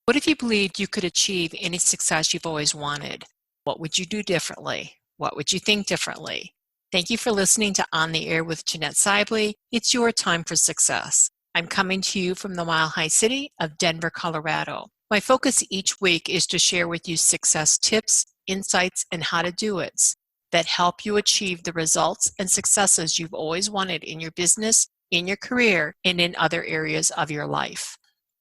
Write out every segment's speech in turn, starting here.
What if you believed you could achieve any success you've always wanted? What would you do differently? What would you think differently? Thank you for listening to On the Air with Jeanette Sibley. It's your time for success. I'm coming to you from the Mile High City of Denver, Colorado. My focus each week is to share with you success tips, insights, and how-to-do-its that help you achieve the results and successes you've always wanted in your business, in your career, and in other areas of your life.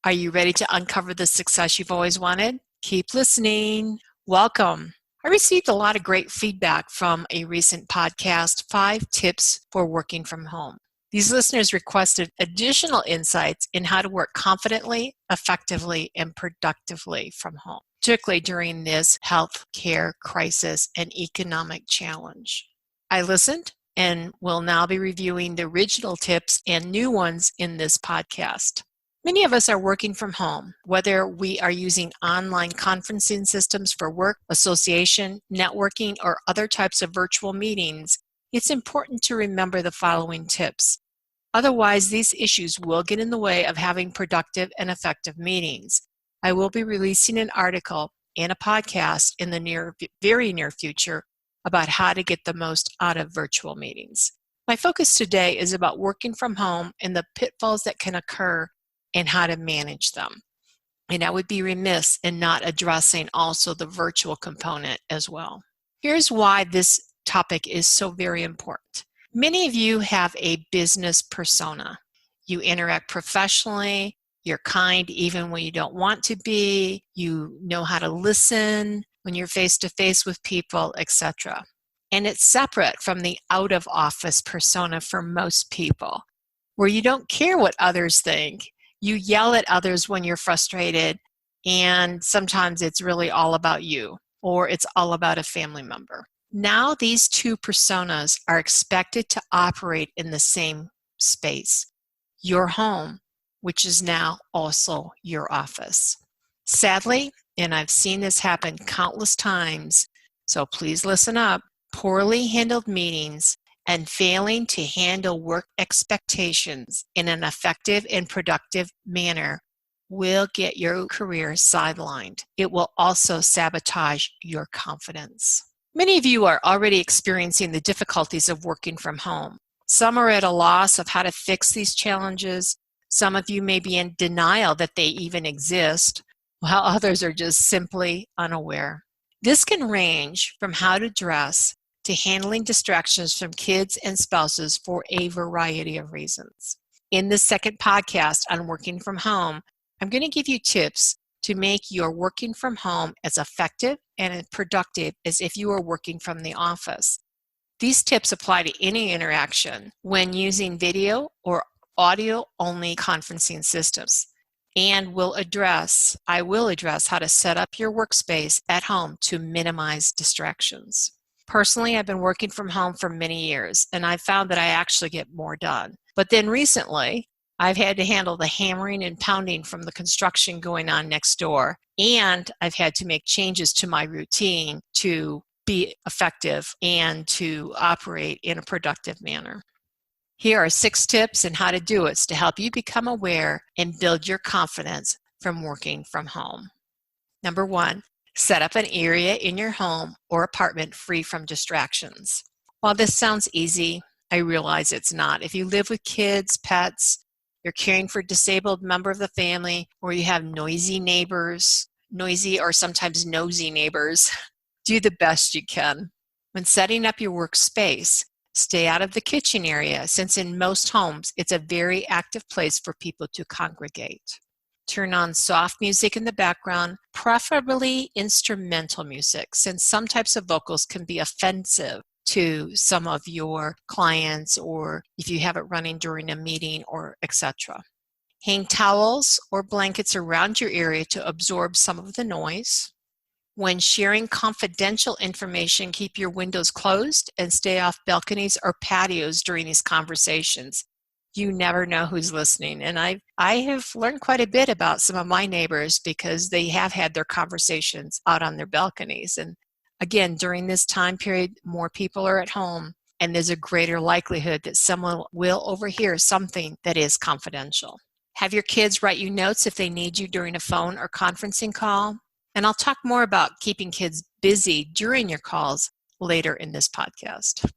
Are you ready to uncover the success you've always wanted? Keep listening. Welcome. I received a lot of great feedback from a recent podcast, 5 Tips for Working from Home. These listeners requested additional insights in how to work confidently, effectively, and productively from home, particularly during this health care crisis and economic challenge. I listened and will now be reviewing the original tips and new ones in this podcast. Many of us are working from home, whether we are using online conferencing systems for work, association, networking, or other types of virtual meetings. It's important to remember the following tips. Otherwise, these issues will get in the way of having productive and effective meetings. I will be releasing an article and a podcast in the very near future about how to get the most out of virtual meetings. My focus today is about working from home and the pitfalls that can occur and how to manage them. And I would be remiss in not addressing also the virtual component as well. Here's why this topic is so very important. Many of you have a business persona. You interact professionally, you're kind even when you don't want to be, you know how to listen when you're face-to-face with people, etc. And it's separate from the out-of-office persona for most people, where you don't care what others think. You yell at others when you're frustrated, and sometimes it's really all about you, or it's all about a family member. Now these two personas are expected to operate in the same space, your home, which is now also your office. Sadly, and I've seen this happen countless times, so please listen up, poorly handled meetings and failing to handle work expectations in an effective and productive manner will get your career sidelined. It will also sabotage your confidence. Many of you are already experiencing the difficulties of working from home. Some are at a loss of how to fix these challenges. Some of you may be in denial that they even exist, while others are just simply unaware. This can range from how to dress to handling distractions from kids and spouses for a variety of reasons. In this second podcast on working from home, I'm going to give you tips to make your working from home as effective and as productive as if you were working from the office. These tips apply to any interaction when using video or audio-only conferencing systems, and I will address how to set up your workspace at home to minimize distractions. Personally, I've been working from home for many years, and I've found that I actually get more done. But then recently, I've had to handle the hammering and pounding from the construction going on next door, and I've had to make changes to my routine to be effective and to operate in a productive manner. Here are 6 tips and how to do it to help you become aware and build your confidence from working from home. Number 1. Set up an area in your home or apartment free from distractions. While this sounds easy, I realize it's not. If you live with kids, pets, you're caring for a disabled member of the family, or you have noisy or sometimes nosy neighbors, do the best you can. When setting up your workspace, stay out of the kitchen area, since in most homes, it's a very active place for people to congregate. Turn on soft music in the background, preferably instrumental music, since some types of vocals can be offensive to some of your clients, or if you have it running during a meeting, or etc. Hang towels or blankets around your area to absorb some of the noise. When sharing confidential information, keep your windows closed and stay off balconies or patios during these conversations. You never know who's listening. And I have learned quite a bit about some of my neighbors because they have had their conversations out on their balconies. And again, during this time period, more people are at home, and there's a greater likelihood that someone will overhear something that is confidential. Have your kids write you notes if they need you during a phone or conferencing call. And I'll talk more about keeping kids busy during your calls later in this podcast.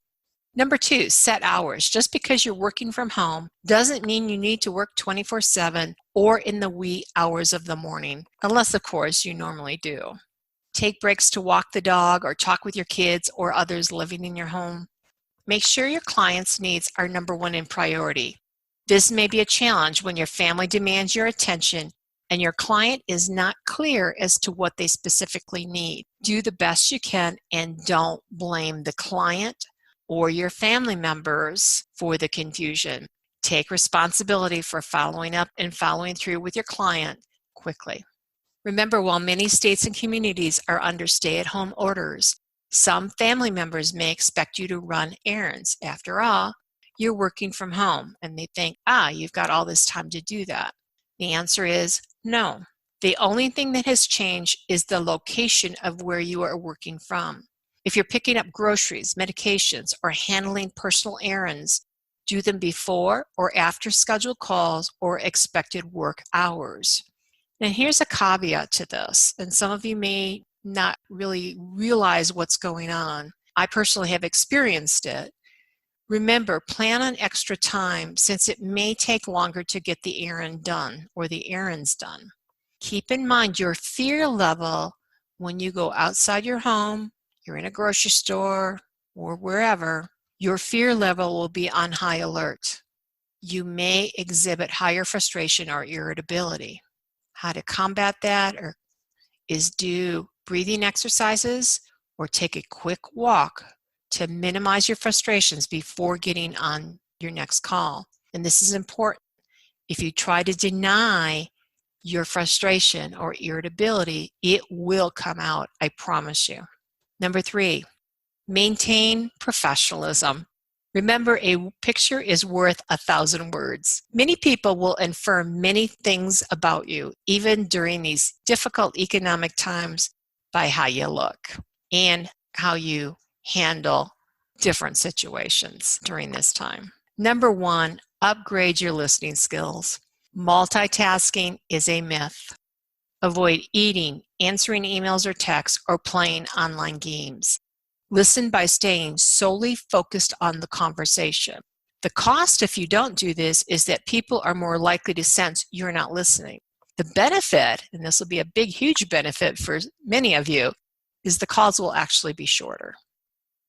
Number 2, set hours. Just because you're working from home doesn't mean you need to work 24/7 or in the wee hours of the morning, unless, of course, you normally do. Take breaks to walk the dog or talk with your kids or others living in your home. Make sure your clients' needs are number one in priority. This may be a challenge when your family demands your attention and your client is not clear as to what they specifically need. Do the best you can and don't blame the client or your family members for the confusion. Take responsibility for following up and following through with your client quickly. Remember, while many states and communities are under stay-at-home orders, some family members may expect you to run errands. After all, you're working from home and they think, you've got all this time to do that. The answer is no. The only thing that has changed is the location of where you are working from. If you're picking up groceries, medications, or handling personal errands, do them before or after scheduled calls or expected work hours. Now here's a caveat to this, and some of you may not really realize what's going on. I personally have experienced it. Remember, plan on extra time since it may take longer to get the errand done or the errands done. Keep in mind your fear level when you go outside your home, you're in a grocery store, or wherever, your fear level will be on high alert. You may exhibit higher frustration or irritability. How to combat that is do breathing exercises or take a quick walk to minimize your frustrations before getting on your next call. And this is important. If you try to deny your frustration or irritability, it will come out, I promise you. Number 3, maintain professionalism. Remember, a picture is worth 1,000 words. Many people will infer many things about you, even during these difficult economic times, by how you look and how you handle different situations during this time. Number 1, upgrade your listening skills. Multitasking is a myth. Avoid eating, answering emails or texts, or playing online games. Listen by staying solely focused on the conversation. The cost if you don't do this is that people are more likely to sense you're not listening. The benefit, and this will be a big, huge benefit for many of you, is the calls will actually be shorter.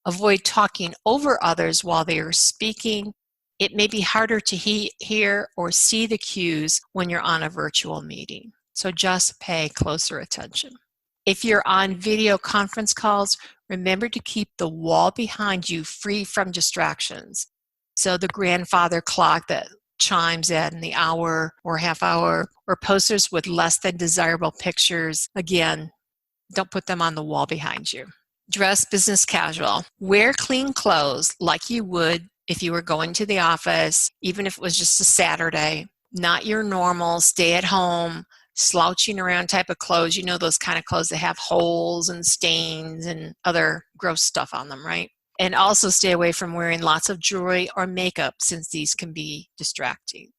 Avoid talking over others while they are speaking. It may be harder to hear or see the cues when you're on a virtual meeting, so just pay closer attention. If you're on video conference calls, remember to keep the wall behind you free from distractions. So the grandfather clock that chimes in the hour or half hour, or posters with less than desirable pictures, again, don't put them on the wall behind you. Dress business casual. Wear clean clothes like you would if you were going to the office, even if it was just a Saturday. Not your normal stay at home, slouching around type of clothes. You know, those kind of clothes that have holes and stains and other gross stuff on them, right? And also stay away from wearing lots of jewelry or makeup since these can be distracting.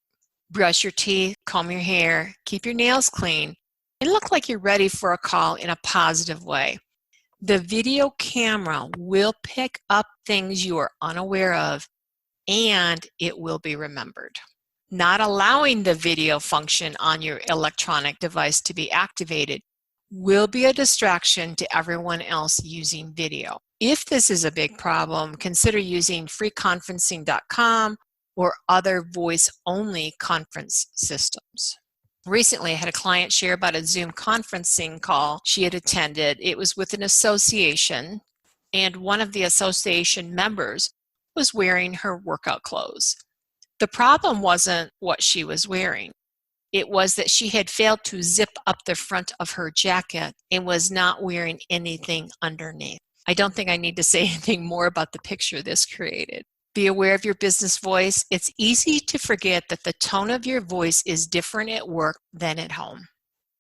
Brush your teeth, comb your hair, keep your nails clean, and look like you're ready for a call in a positive way. The video camera will pick up things you are unaware of, and it will be remembered. Not allowing the video function on your electronic device to be activated will be a distraction to everyone else using video. If this is a big problem, consider using freeconferencing.com or other voice-only conference systems. Recently, I had a client share about a Zoom conferencing call she had attended. It was with an association, and one of the association members was wearing her workout clothes. The problem wasn't what she was wearing. It was that she had failed to zip up the front of her jacket and was not wearing anything underneath. I don't think I need to say anything more about the picture this created. Be aware of your business voice. It's easy to forget that the tone of your voice is different at work than at home.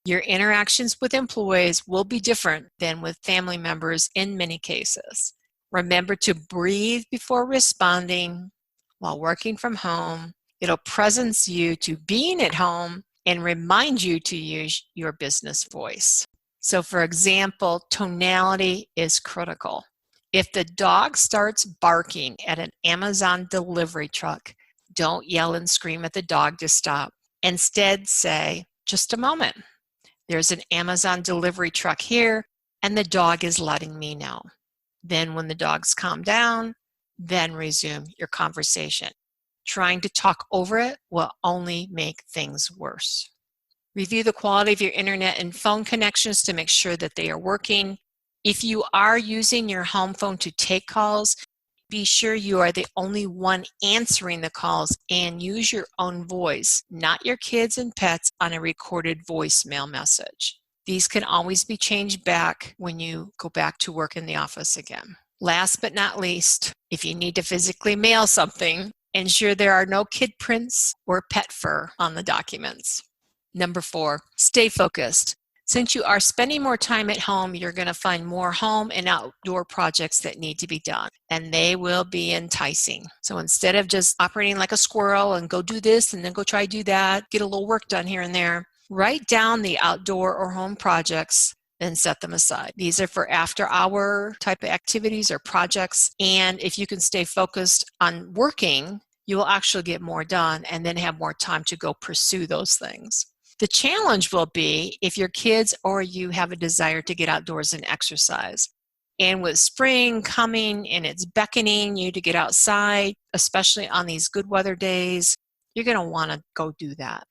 Your interactions with employees will be different than with family members in many cases. Remember to breathe before responding while working from home. It'll presence you to being at home and remind you to use your business voice. So for example, tonality is critical. If the dog starts barking at an Amazon delivery truck, don't yell and scream at the dog to stop. Instead, say, just a moment. There's an Amazon delivery truck here, and the dog is letting me know. Then when the dogs calm down, then resume your conversation. Trying to talk over it will only make things worse. Review the quality of your internet and phone connections to make sure that they are working. If you are using your home phone to take calls, be sure you are the only one answering the calls and use your own voice, not your kids and pets on a recorded voicemail message. These can always be changed back when you go back to work in the office again. Last but not least, if you need to physically mail something, ensure there are no kid prints or pet fur on the documents. Number 4, stay focused. Since you are spending more time at home, you're going to find more home and outdoor projects that need to be done, and they will be enticing. So instead of just operating like a squirrel and go do this and then go try to do that, get a little work done here and there, write down the outdoor or home projects and set them aside. These are for after-hour type of activities or projects, and if you can stay focused on working, you will actually get more done and then have more time to go pursue those things. The challenge will be if your kids or you have a desire to get outdoors and exercise. And with spring coming and it's beckoning you to get outside, especially on these good weather days, you're going to want to go do that.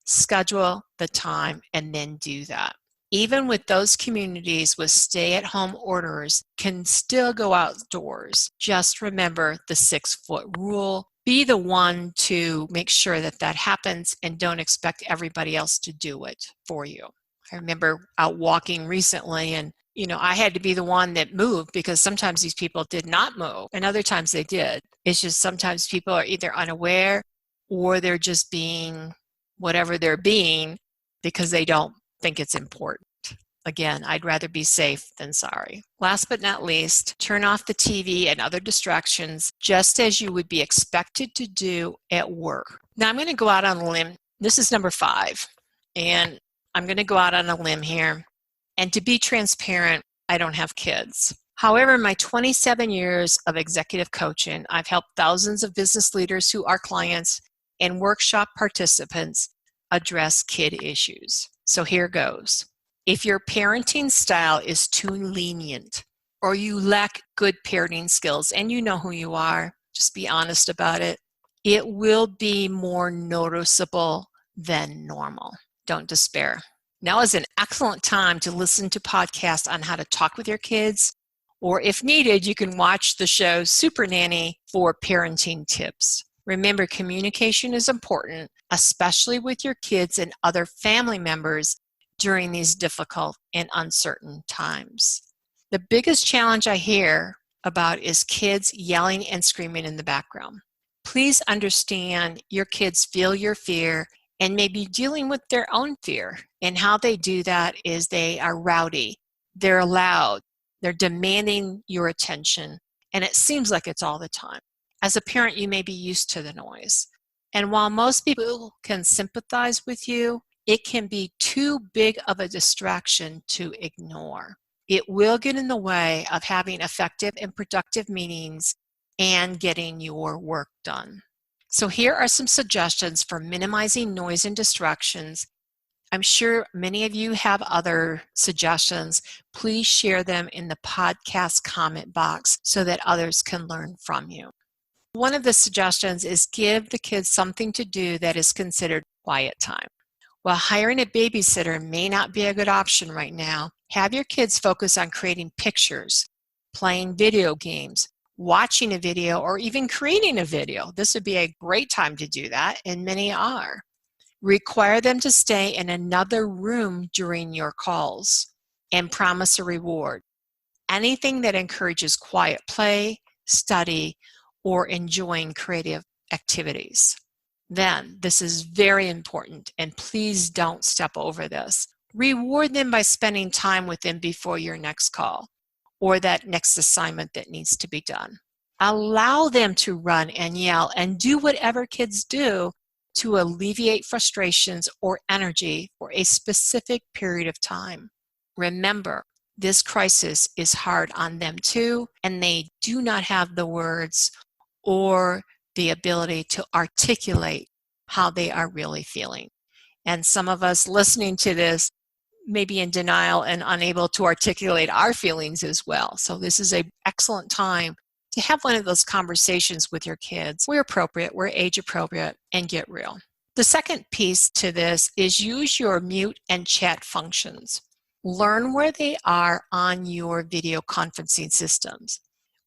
Schedule the time and then do that. Even with those communities with stay-at-home orders can still go outdoors. Just remember the 6-foot rule. Be the one to make sure that that happens and don't expect everybody else to do it for you. I remember out walking recently and I had to be the one that moved because sometimes these people did not move and other times they did. It's just sometimes people are either unaware or they're just being whatever they're being because they don't think it's important. Again, I'd rather be safe than sorry. Last but not least, turn off the TV and other distractions just as you would be expected to do at work. Now I'm going to go out on a limb. This is number 5. And I'm going to go out on a limb here. And to be transparent, I don't have kids. However, in my 27 years of executive coaching, I've helped thousands of business leaders who are clients and workshop participants address kid issues. So here goes. If your parenting style is too lenient or you lack good parenting skills, and you know who you are, just be honest about it, it will be more noticeable than normal. Don't despair. Now is an excellent time to listen to podcasts on how to talk with your kids, or if needed, you can watch the show Super Nanny for parenting tips. Remember, communication is important, especially with your kids and other family members during these difficult and uncertain times. The biggest challenge I hear about is kids yelling and screaming in the background. Please understand your kids feel your fear and may be dealing with their own fear. And how they do that is they are rowdy, they're loud, they're demanding your attention, and it seems like it's all the time. As a parent, you may be used to the noise. And while most people can sympathize with you, it can be too big of a distraction to ignore. It will get in the way of having effective and productive meetings and getting your work done. So here are some suggestions for minimizing noise and distractions. I'm sure many of you have other suggestions. Please share them in the podcast comment box so that others can learn from you. One of the suggestions is give the kids something to do that is considered quiet time. While hiring a babysitter may not be a good option right now, have your kids focus on creating pictures, playing video games, watching a video, or even creating a video. This would be a great time to do that, and many are. Require them to stay in another room during your calls and promise a reward. Anything that encourages quiet play, study, or enjoying creative activities. Then, this is very important, and please don't step over this. Reward them by spending time with them before your next call or that next assignment that needs to be done. Allow them to run and yell and do whatever kids do to alleviate frustrations or energy for a specific period of time. Remember, this crisis is hard on them too, and they do not have the words or the ability to articulate how they are really feeling. And some of us listening to this may be in denial and unable to articulate our feelings as well. So this is an excellent time to have one of those conversations with your kids where appropriate, where age appropriate, and get real. The second piece to this is use your mute and chat functions. Learn where they are on your video conferencing systems.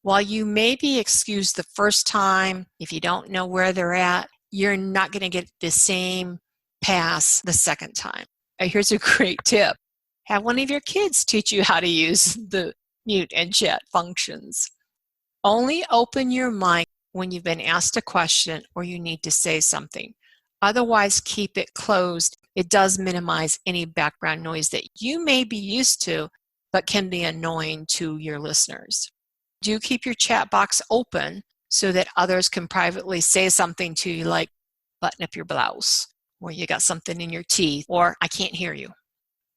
While you may be excused the first time, if you don't know where they're at, you're not going to get the same pass the second time. Here's a great tip. Have one of your kids teach you how to use the mute and chat functions. Only open your mic when you've been asked a question or you need to say something. Otherwise, keep it closed. It does minimize any background noise that you may be used to, but can be annoying to your listeners. Do keep your chat box open so that others can privately say something to you like, button up your blouse, or you got something in your teeth, or I can't hear you.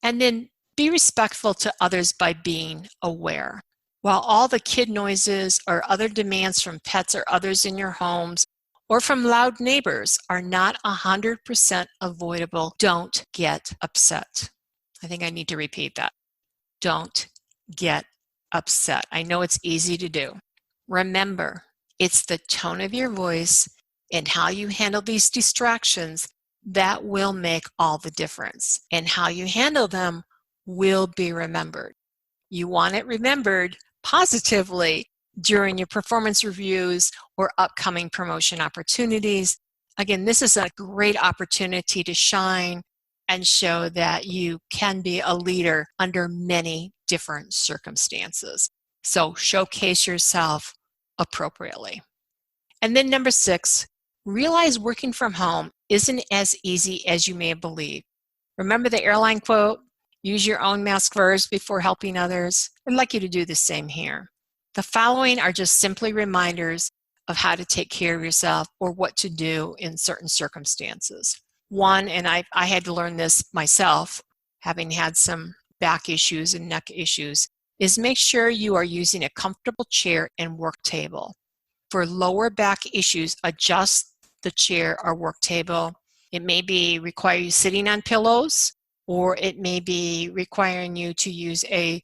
And then be respectful to others by being aware. While all the kid noises or other demands from pets or others in your homes or from loud neighbors are not 100% avoidable, don't get upset. I think I need to repeat that. Don't get upset. I know it's easy to do. Remember, it's the tone of your voice and how you handle these distractions that will make all the difference. And how you handle them will be remembered. You want it remembered positively during your performance reviews or upcoming promotion opportunities. Again, this is a great opportunity to shine and show that you can be a leader under many different circumstances. So showcase yourself appropriately. And then number 6, realize working from home isn't as easy as you may believe. Remember the airline quote, use your own mask first before helping others? I'd like you to do the same here. The following are just simply reminders of how to take care of yourself or what to do in certain circumstances. One, and I had to learn this myself, having had some back issues and neck issues, is make sure you are using a comfortable chair and work table. For lower back issues, adjust the chair or work table. It may be require you sitting on pillows, or it may be requiring you to use a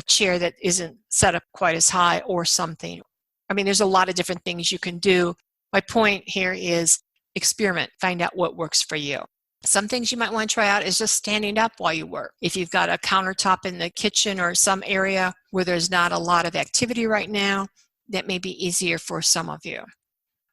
chair that isn't set up quite as high or something. I mean, there's a lot of different things you can do. My point here is experiment, find out what works for you. Some things you might want to try out is just standing up while you work. If you've got a countertop in the kitchen or some area where there's not a lot of activity right now, that may be easier for some of you.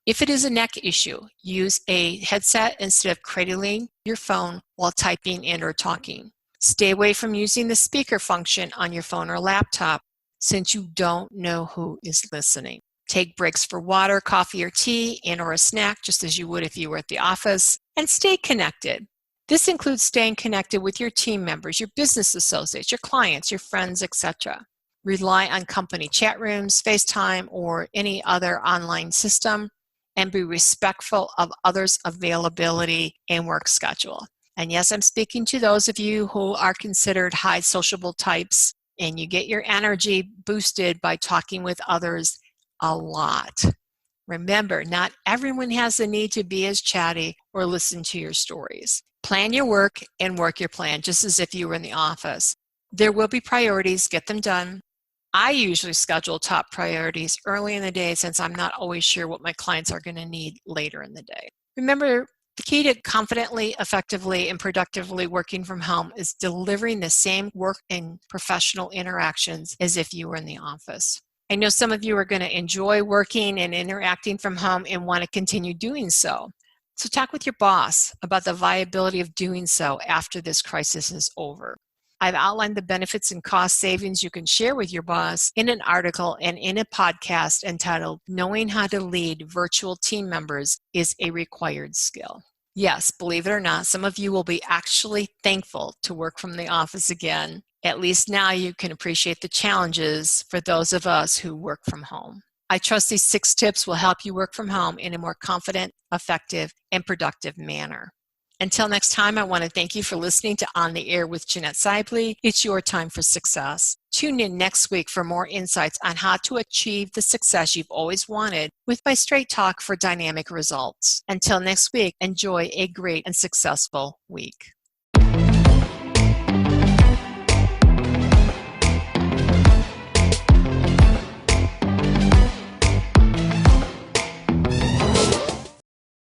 If it is a neck issue, use a headset instead of cradling your phone while typing and or talking. Stay away from using the speaker function on your phone or laptop since you don't know who is listening. Take breaks for water, coffee, or tea, and or a snack, just as you would if you were at the office, and stay connected. This includes staying connected with your team members, your business associates, your clients, your friends, etc. Rely on company chat rooms, FaceTime, or any other online system, and be respectful of others' availability and work schedule. And yes, I'm speaking to those of you who are considered high sociable types, and you get your energy boosted by talking with others a lot. Remember, not everyone has the need to be as chatty or listen to your stories. Plan your work and work your plan, just as if you were in the office. There will be priorities, get them done. I usually schedule top priorities early in the day since I'm not always sure what my clients are going to need later in the day. Remember, the key to confidently, effectively, and productively working from home is delivering the same work and professional interactions as if you were in the office. I know some of you are going to enjoy working and interacting from home and want to continue doing so. So talk with your boss about the viability of doing so after this crisis is over. I've outlined the benefits and cost savings you can share with your boss in an article and in a podcast entitled, Knowing How to Lead Virtual Team Members is a Required Skill. Yes, believe it or not, some of you will be actually thankful to work from the office again. At least now you can appreciate the challenges for those of us who work from home. I trust these 6 tips will help you work from home in a more confident, effective, and productive manner. Until next time, I want to thank you for listening to On the Air with Jeanette Sibley. It's your time for success. Tune in next week for more insights on how to achieve the success you've always wanted with my straight talk for dynamic results. Until next week, enjoy a great and successful week.